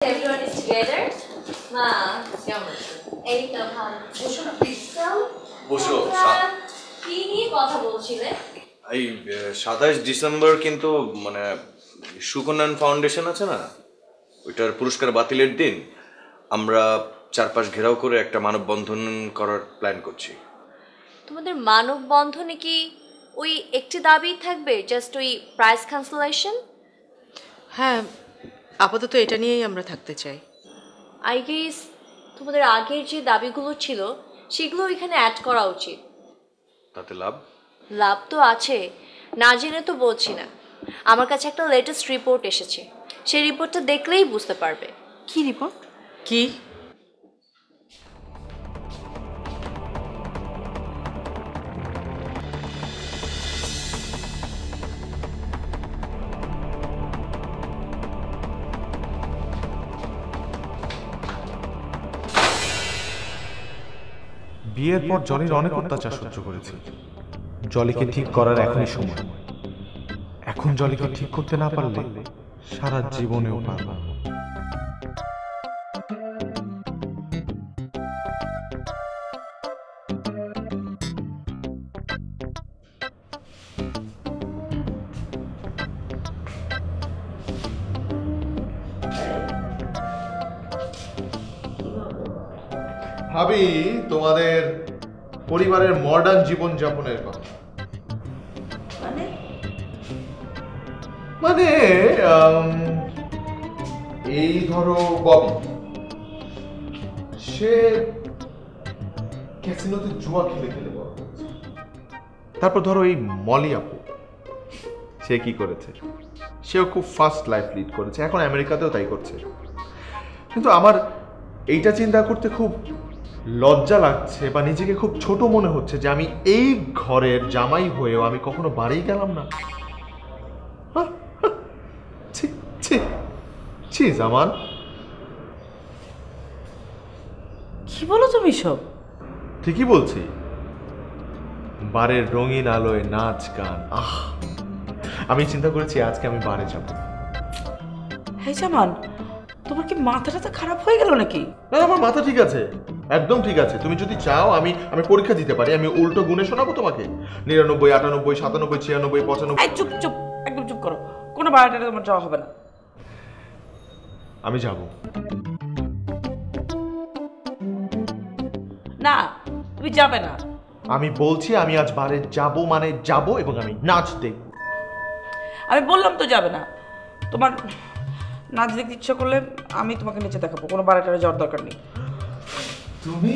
Everyone is together. মা কেমন এই তো ভালো বসো না প্লিজ বসো কি নিয়ে কথা বলছিলে এই 27 ডিসেম্বর কিন্তু মানে সুকন্যান ফাউন্ডেশন আছে না ওইটার পুরস্কার বাতিলের দিন আমরা চারপাশ ঘেরাও করে একটা মানববন্ধন করার প্ল্যান করছি। তোমাদের মানববন্ধনে কি ওই একটি দাবি থাকবে জাস্ট ওই প্রাইস ক্যান্সেলেশন? হ্যাঁ আপাতত এটা নিয়েই আমরা থাকতে চাই। আই গেস তোমাদের আগের যে দাবিগুলো ছিল সেগুলো এখানে অ্যাড করা উচিত। তাতে লাভ লাভ তো আছে, না জেনে তো বলছি না। আমার কাছে একটা লেটেস্ট রিপোর্ট এসেছে, সেই রিপোর্টটা দেখলেই বুঝতে পারবে। কি রিপোর্ট? কি? বিয়ের পর জলির অনেক অত্যাচার সহ্য করেছি। জলিকে ঠিক করার এখনই সময়। এখন জলিকে ঠিক করতে না পারলে সারা জীবনেও পারব না। ভাবি তোমাদের পরিবারের মডার্ন জীবন যাপনের কথা। মানে এই ধরো ববি সে ক্যাসিনোতে জুয়া খেলে খেলে বড় হয়েছে। তারপর ধরো এই মলি আপু সে কি করেছে, সেও খুব ফাস্ট লাইফ লিড করেছে, এখন আমেরিকাতেও তাই করছে। কিন্তু আমার এইটা চিন্তা করতে খুব লজ্জা লাগছে বা নিজেকে খুব ছোট মনে হচ্ছে যে আমি এই ঘরের জামাই হয়েও আমি কখনো বাড়ি গেলাম না। জামান কি বলো তুমি সব? ঠিকই বলছি। বারের রঙিন আলোয় নাচ গান, আমি চিন্তা করেছি আজকে আমি বারে যাব। হ্যাঁ জামান, তোমার কি মাথাটা খারাপ হয়ে গেল নাকি? না আমার মাথা ঠিক আছে, একদম ঠিক আছে। তুমি যদি চাও আমি পরীক্ষা দিতে পারি, আমি উল্টো গুণে শোনাবো তোমাকে। 99, 98, 97, 96, 95। চুপ চুপ, একদম চুপ করো। কোনো বাড়িটা তোমার যাওয়া হবে না। আমি যাব না, তুমি যাবে না। আমি বলছি আমি আজ বারে যাব, মানে যাব, এবং আমি নাচ দেখব। আমি বললাম তো যাবে না। তোমার নাচ দেখতে ইচ্ছা করলে আমি তোমাকে নিচে দেখাবো, কোনো বাড়িটারে যাওয়ার দরকার নেই। তুমি